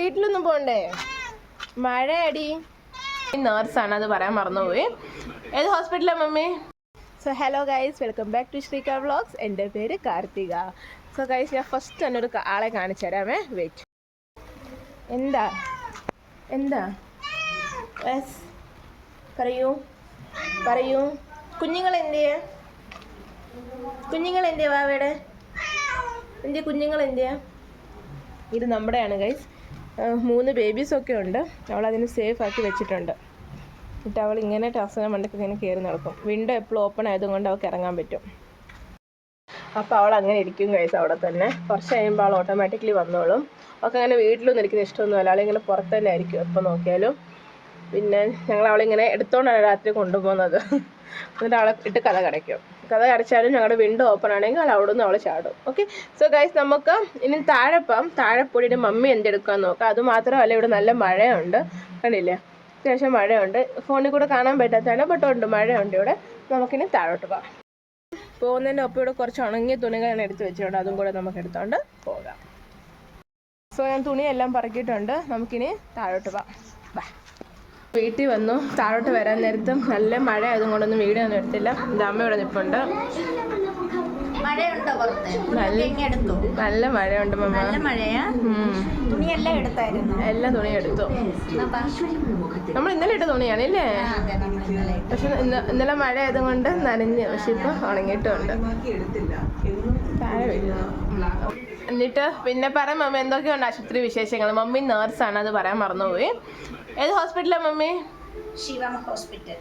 വീട്ടിലൊന്നും പോണ്ടേ? മഴയടി. നേഴ്സാണ്, അത് പറയാൻ മറന്നുപോയി. ഏത് ഹോസ്പിറ്റലാണ് mummy? So hello guys, welcome back to Sreeka vlogs. എൻ്റെ പേര് കാർത്തിക. സോ ഗൈസ്, ഞാൻ ഫസ്റ്റ് തന്നെ ഒരു ആളെ കാണിച്ചു തരാമേ. വെയിറ്റ്. എന്താ എന്താ യെസ് പറയൂ പറയൂ. കുഞ്ഞുങ്ങൾ എന്തിയാ? കുഞ്ഞുങ്ങൾ എന്തിയാ? വാവേടെ എന്തിയാ? കുഞ്ഞുങ്ങൾ എന്തിയാ? ഇത് നമ്മുടെയാണ് ഗൈസ്. 3 ബേബീസൊക്കെ ഉണ്ട്. അവളതിന് സേഫ് ആക്കി വെച്ചിട്ടുണ്ട്. എന്നിട്ട് അവൾ ഇങ്ങനെ ടെറസിനെ മണ്ടയ്ക്ക് ഇങ്ങനെ കയറി നടക്കും. വിൻഡോ എപ്പോഴും ഓപ്പൺ ആയതുകൊണ്ട് അവൾക്ക് ഇറങ്ങാൻ പറ്റും. അപ്പോൾ അവൾ അങ്ങനെ ഇരിക്കും ഗൈസ് അവിടെ തന്നെ. കുറച്ച് കഴിയുമ്പോൾ അവൾ ഓട്ടോമാറ്റിക്കലി വന്നോളും. അവൾക്ക് അങ്ങനെ വീട്ടിലൊന്നും ഇരിക്കുന്ന ഇഷ്ടമൊന്നുമല്ല. അവളിങ്ങനെ പുറത്ത് തന്നെ ആയിരിക്കും എപ്പോൾ നോക്കിയാലും. പിന്നെ ഞങ്ങൾ അവളിങ്ങനെ എടുത്തോണ്ടാണ് രാത്രി കൊണ്ടുപോകുന്നത്. എന്നിട്ട് അവളെ ഇട്ട് കഥ കടച്ചാലും ഞങ്ങളുടെ വിൻഡോ ഓപ്പൺ ആണെങ്കിൽ അവൾ അവിടെ നിന്ന് അവൾ ചാടും. ഓക്കെ, സോ ഗൈസ്, നമുക്ക് ഇനി താഴെ പോയിട്ട് മമ്മി എന്തെടുക്കാന്ന് നോക്കാം. അതുമാത്രമല്ല, ഇവിടെ നല്ല മഴയുണ്ട്, കണ്ടില്ലേ? അത്യാവശ്യം മഴയുണ്ട്. ഫോണിൽ കൂടെ കാണാൻ പറ്റാത്തതാണ്, ബട്ട് ഉണ്ട്, മഴയുണ്ട് ഇവിടെ. നമുക്കിനി താഴോട്ട് പോകാം. പോകുന്നതിൻ്റെ ഒപ്പം ഇവിടെ കുറച്ച് ഉണങ്ങിയ തുണികളാണ് എടുത്ത് വെച്ചിട്ടുണ്ട്. അതും കൂടെ നമുക്ക് എടുത്തോണ്ട് പോകാം. സോ ഞാൻ തുണിയെല്ലാം പറക്കിയിട്ടുണ്ട്. നമുക്കിനി താഴോട്ട് പോകാം. വീട്ടിൽ വന്നു. താഴോട്ട് വരാൻ നേരത്തും നല്ല മഴ ആയതുകൊണ്ടൊന്നും വീഡിയോ ഒന്നും എടുത്തില്ല. ഇത് അമ്മയോടെ നിൽപ്പുണ്ട്. നല്ല മഴയുണ്ട് മമ്മ. എല്ലാ തുണിയും എടുത്തു. നമ്മൾ ഇന്നലെ ഇട്ട തുണിയാണ് ഇല്ലേ? പക്ഷെ ഇന്നലെ മഴ ആയതുകൊണ്ട് നനഞ്ഞ്. പക്ഷെ ഇപ്പൊ ഉണങ്ങിയിട്ടുണ്ട്. എന്നിട്ട് പിന്നെ പറയാം മമ്മി, എന്തൊക്കെയുണ്ട് ആശുപത്രി വിശേഷങ്ങൾ? മമ്മി നേഴ്സാണ്, അത് പറയാൻ മറന്നുപോയി. ഏത് ഹോസ്പിറ്റലാണ് മമ്മി? ശിവം ഹോസ്പിറ്റൽ.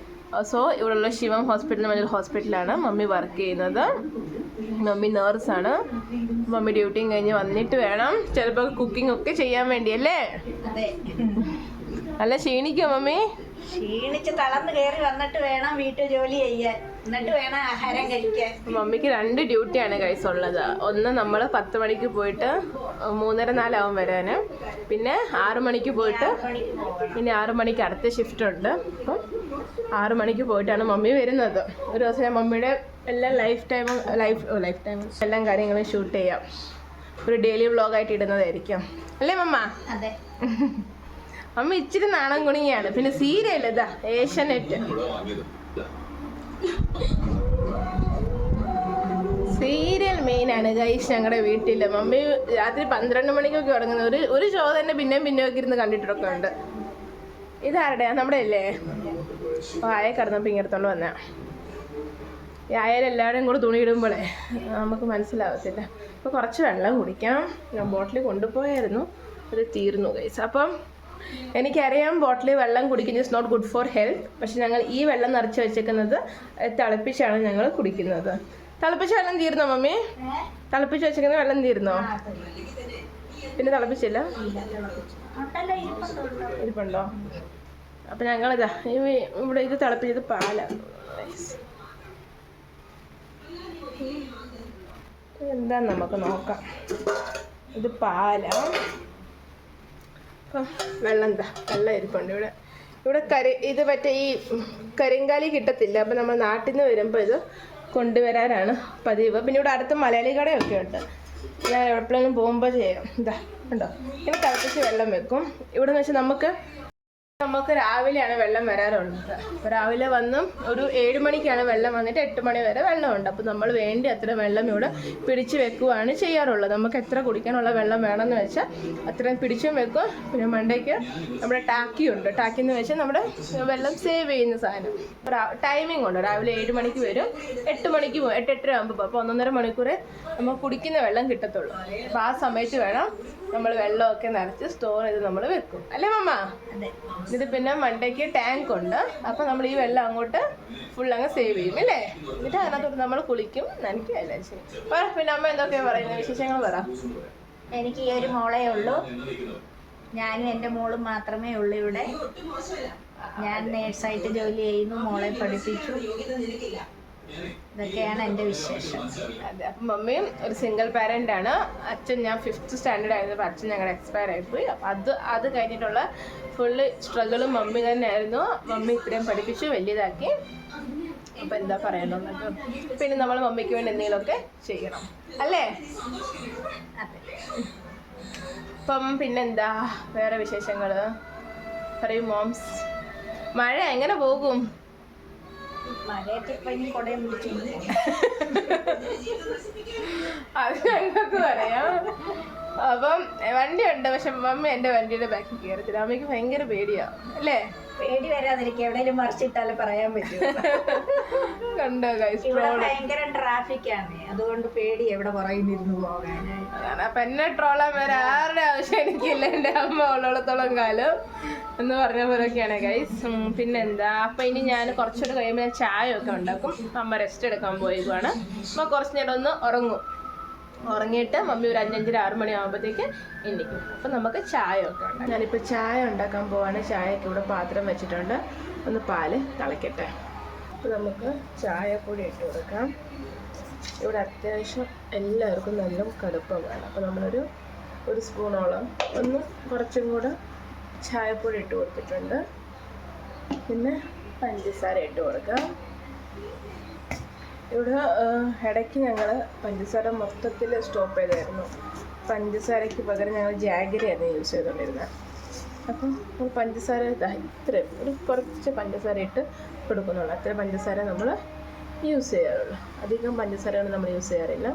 സോ ഇവിടെയുള്ള ശിവം ഹോസ്പിറ്റൽ എന്ന് പറഞ്ഞൊരു ഹോസ്പിറ്റലാണ് മമ്മി വർക്ക് ചെയ്യുന്നത്. മമ്മി നേഴ്സാണ്. മമ്മി ഡ്യൂട്ടിയും കഴിഞ്ഞ് വന്നിട്ട് വേണം ചിലപ്പോൾ കുക്കിംഗ് ഒക്കെ ചെയ്യാൻ വേണ്ടിയല്ലേ? നല്ല ക്ഷീണിക്കോ മമ്മി? ക്ഷീണിച്ച് തളർന്ന് കയറി വന്നിട്ട് വേണം വീട്ടു ജോലി ചെയ്യാൻ, എന്നിട്ട് വേണം ആഹാരം കഴിക്കാൻ. മമ്മിക്ക് 2 ഡ്യൂട്ടിയാണ് ഗൈസ് ഉള്ളത്. ഒന്ന് നമ്മൾ 10 മണിക്ക് പോയിട്ട് 3:30-4 ആവും വരാൻ. പിന്നെ 6 മണിക്ക് പോയിട്ട് പിന്നെ 6 മണിക്ക് അടുത്ത ഷിഫ്റ്റ് ഉണ്ട്. അപ്പം 6 മണിക്ക് പോയിട്ടാണ് മമ്മി വരുന്നത്. ഒരു ദിവസം ഞാൻ മമ്മിയുടെ എല്ലാ ലൈഫ് ടൈമും എല്ലാ കാര്യങ്ങളും ഷൂട്ട് ചെയ്യാം. ഒരു ഡെയിലി വ്ളോഗായിട്ട് ഇടുന്നതായിരിക്കും അല്ലേ മമ്മ? അതെ. അമ്മ ഇച്ചിരി നാണം കുണിയാണ്. പിന്നെ സീരിയൽ ഇതാ ഏഷ്യാനെറ്റ് സീരിയൽ മെയിൻ ആണ് ഗൈസ് ഞങ്ങളുടെ വീട്ടിൽ. മമ്മി രാത്രി 12 മണിക്കൊക്കെ ഉറങ്ങുന്ന ഒരു ഷോ തന്നെ പിന്നെയും ഒക്കെ ഇരുന്ന് കണ്ടിട്ടൊക്കെ ഉണ്ട്. ഇതാരുടെയാ? നമ്മുടെ അല്ലേ? ആയ കിടന്നപ്പോൾ ഇങ്ങനത്തോണ്ട് വന്ന ആയാലെല്ലാവരും കൂടെ തുണി ഇടുമ്പോഴേ നമുക്ക് മനസ്സിലാവത്തില്ല. അപ്പോൾ കുറച്ച് വെള്ളം കുടിക്കാം. ഞാൻ ബോട്ടിൽ കൊണ്ടുപോയായിരുന്നു, അത് തീർന്നു ഗൈസ്. അപ്പം എനിക്കറിയാം ബോട്ടിൽ വെള്ളം കുടിക്കുന്നത് is not good for health. പക്ഷെ ഞങ്ങൾ ഈ വെള്ളം നിറച്ച് വെച്ചേക്കുന്നത് തിളപ്പിച്ചാണ് ഞങ്ങൾ കുടിക്കുന്നത്. തിളപ്പിച്ച വെള്ളം തീർന്നോ മമ്മി? തിളപ്പിച്ച് വെച്ചേക്കുന്ന വെള്ളം തീർന്നോ? പിന്നെ തിളപ്പിച്ചില്ല? ഇരിപ്പുണ്ടോ? അപ്പം ഞങ്ങളിതാ ഇവിടെ ഇത് തിളപ്പിച്ചത് പാലാണ്. എന്താന്ന് നമുക്ക് നോക്കാം. ഇത് പാലാണ്. അപ്പം വെള്ളം ഇരിപ്പുണ്ട് ഇവിടെ. ഇത് മറ്റേ ഈ കരിങ്കാലി കിട്ടത്തില്ല. അപ്പം നമ്മൾ നാട്ടിൽ നിന്ന് വരുമ്പോൾ ഇത് കൊണ്ടുവരാനാണ് പതിവ്. പിന്നെ ഇവിടെ അടുത്ത് മലയാളി കടയൊക്കെ ഉണ്ട്. ഞാൻ എപ്പോഴെങ്കിലും പോകുമ്പോൾ ചെയ്യാം. ഇതാ ഉണ്ടോ, ഇങ്ങനെ തിളപ്പിച്ച് വെള്ളം വെക്കും. ഇവിടെ എന്ന് വെച്ചാൽ നമുക്ക് രാവിലെയാണ് വെള്ളം വരാറുള്ളത്. അപ്പോൾ രാവിലെ വന്നും ഒരു 7 മണിക്കാണ് വെള്ളം വന്നിട്ട് 8 മണി വരെ വെള്ളമുണ്ട്. അപ്പോൾ നമ്മൾ വേണ്ടി അത്ര വെള്ളം ഇവിടെ പിടിച്ച് വെക്കുകയാണ് ചെയ്യാറുള്ളത്. നമുക്ക് എത്ര കുടിക്കാനുള്ള വെള്ളം വേണമെന്ന് വെച്ചാൽ അത്രയും പിടിച്ചും വെക്കും. പിന്നെ മണ്ടയ്ക്ക് നമ്മുടെ ടാക്കിയുണ്ട്. ടാക്കി എന്ന് വെച്ചാൽ നമ്മുടെ വെള്ളം സേവ് ചെയ്യുന്ന സാധനം. ടൈമിംഗ് ഉണ്ട്. രാവിലെ 7 മണിക്ക് വരും, 8 മണിക്ക് പോകും, 8-8:30 ആകുമ്പോൾ. അപ്പോൾ 1.5 മണിക്കൂർ നമുക്ക് കുടിക്കുന്ന വെള്ളം കിട്ടത്തുള്ളൂ. അപ്പോൾ ആ സമയത്ത് വേണം നമ്മൾ വെള്ളമൊക്കെ നിറച്ച് സ്റ്റോർ ചെയ്ത് നമ്മൾ വെക്കും അല്ലേ മമ്മ? ഇത് പിന്നെ മണ്ടയ്ക്ക് ടാങ്ക് ഉണ്ട്. അപ്പം നമ്മൾ ഈ വെള്ളം അങ്ങോട്ട് ഫുൾ അങ്ങ് സേവ് ചെയ്യും അല്ലേ? എന്നിട്ട് അതിനകത്തോട്ട് നമ്മൾ കുളിക്കും, നനയ്ക്കും, എല്ലാം ചെയ്യും. പിന്നെ അമ്മ എന്തൊക്കെയാ പറയുന്നത്? വിശേഷങ്ങൾ പറ. എനിക്ക് ഈ ഒരു മോളേ ഉള്ളൂ. ഞാനും എൻ്റെ മോളും മാത്രമേ ഉള്ളൂ ഇവിടെ. ഞാൻ നേഴ്സായിട്ട് ജോലി ചെയ്യുന്നു, മോളെ പഠിപ്പിച്ചു. ഇതൊക്കെയാണ് എൻ്റെ വിശേഷം. അതെ. അപ്പം മമ്മിയും ഒരു സിംഗിൾ പാരൻ്റ് ആണ്. അച്ഛൻ ഞാൻ 5th സ്റ്റാൻഡേർഡ് ആയിരുന്നപ്പോൾ അച്ഛൻ ഞങ്ങളുടെ എക്സ്പയർ ആയിപ്പോയി. അപ്പം അത് കഴിഞ്ഞിട്ടുള്ള ഫുള്ള് സ്ട്രഗിളും മമ്മി തന്നെയായിരുന്നു. മമ്മി ഇത്രയും പഠിപ്പിച്ചു വലുതാക്കി. അപ്പം എന്താ പറയാനുള്ളത്? പിന്നെ നമ്മൾ മമ്മിക്ക് വേണ്ടി എന്തെങ്കിലുമൊക്കെ ചെയ്യണം അല്ലേ? അപ്പം പിന്നെന്താ വേറെ വിശേഷങ്ങൾ പറയൂ മോംസ്. മഴ എങ്ങനെ പോകും? മഴയൊക്കെ ഇപ്പൊ ഇനി കൊടയും പിടിച്ചു അത് ഞങ്ങൾക്ക് പറയാം. അപ്പം വണ്ടിയുണ്ട്, പക്ഷെ മമ്മി എൻ്റെ വണ്ടിയുടെ ബാക്കിൽ കയറത്തില്ല. അമ്മയ്ക്ക് ഭയങ്കര പേടിയാ അല്ലേ? പേടി വരാതിരിക്കും, എവിടെയെങ്കിലും മറിച്ചിട്ടാലും പറയാൻ പറ്റും. കണ്ടോ ഗൈസ്, ഇവിടെ ഭയങ്കര ട്രാഫിക് ആണ്, അതുകൊണ്ട് പേടി എവിടെ പറയുന്നിരുന്നു പോകാനായിട്ട്. അതാണ്. അപ്പൊ എന്നെ ട്രോളാൻ വരെ ആരുടെ ആവശ്യം എനിക്കില്ല, എൻ്റെ അമ്മ ഉള്ളിടത്തോളം കാലം എന്ന് പറഞ്ഞ പോലൊക്കെയാണ് ഗൈസ്. പിന്നെന്താ, അപ്പൊ ഇനി ഞാൻ കുറച്ചുകൂടെ കഴിയുമ്പോൾ ഞാൻ ചായ ഒക്കെ ഉണ്ടാക്കും. അമ്മ റെസ്റ്റ് എടുക്കാൻ പോയിക്കുവാണ്. അമ്മ കുറച്ച് നേരം ഒന്ന് ഉറങ്ങും. ഉറങ്ങിയിട്ട് മമ്മി ഒരു 5-6 മണി ആകുമ്പോഴത്തേക്ക് എണ്ണിക്കും. അപ്പം നമുക്ക് ചായ ഒക്കെ ഉണ്ടാക്കാം. ഞാനിപ്പോൾ ചായ ഉണ്ടാക്കാൻ പോവാണ്. ചായയൊക്കെ ഇവിടെ പാത്രം വെച്ചിട്ടുണ്ട്. ഒന്ന് പാല് തിളയ്ക്കട്ടെ. അപ്പോൾ നമുക്ക് ചായപ്പൊടി ഇട്ട് കൊടുക്കാം. ഇവിടെ അത്യാവശ്യം എല്ലാവർക്കും നല്ല കടുപ്പം വേണം. അപ്പോൾ നമ്മളൊരു സ്പൂണോളം കുറച്ചും കൂടെ ചായപ്പൊടി ഇട്ട് കൊടുത്തിട്ടുണ്ട്. പിന്നെ പഞ്ചസാര ഇട്ട് കൊടുക്കാം. ഇവിടെ ഇടയ്ക്ക് ഞങ്ങൾ പഞ്ചസാര മൊത്തത്തിൽ സ്റ്റോപ്പ് ചെയ്തായിരുന്നു. പഞ്ചസാരയ്ക്ക് പകരം ഞങ്ങൾ ജാഗരിയായിരുന്നു യൂസ് ചെയ്തുകൊണ്ടിരുന്നത്. അപ്പം പഞ്ചസാര ഇത്രയും കുറച്ച് പഞ്ചസാര ഇട്ട് കൊടുക്കുന്നുള്ളൂ. അത്ര പഞ്ചസാര നമ്മൾ യൂസ് ചെയ്യാറുള്ളൂ. അധികം പഞ്ചസാരകൾ നമ്മൾ യൂസ് ചെയ്യാറില്ല.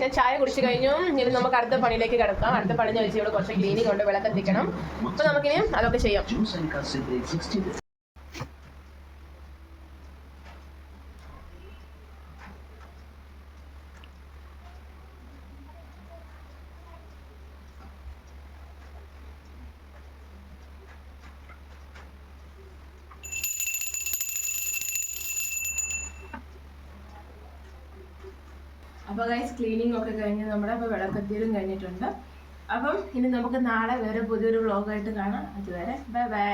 ഞാൻ ചായ കുടിച്ച് കഴിഞ്ഞു. ഇനി നമുക്ക് അടുത്ത പണിയിലേക്ക് കിടക്കാം. അടുത്ത പണി ചോദിച്ചാൽ ഇവിടെ കുറച്ച് ക്ലീനിങ് കൊണ്ട് വിളക്കെത്തിക്കണം. അപ്പോൾ നമുക്കിനി അതൊക്കെ ചെയ്യാം. അപ്പോൾ ഗൈസ്, ക്ലീനിങ് ഒക്കെ കഴിഞ്ഞ് നമ്മുടെ അപ്പോൾ വിളക്കെത്തിയലും കഴിഞ്ഞിട്ടുണ്ട്. അപ്പം ഇനി നമുക്ക് നാളെ വേറെ പുതിയൊരു വ്ളോഗായിട്ട് കാണാം. അതുവരെ ബൈ ബൈ.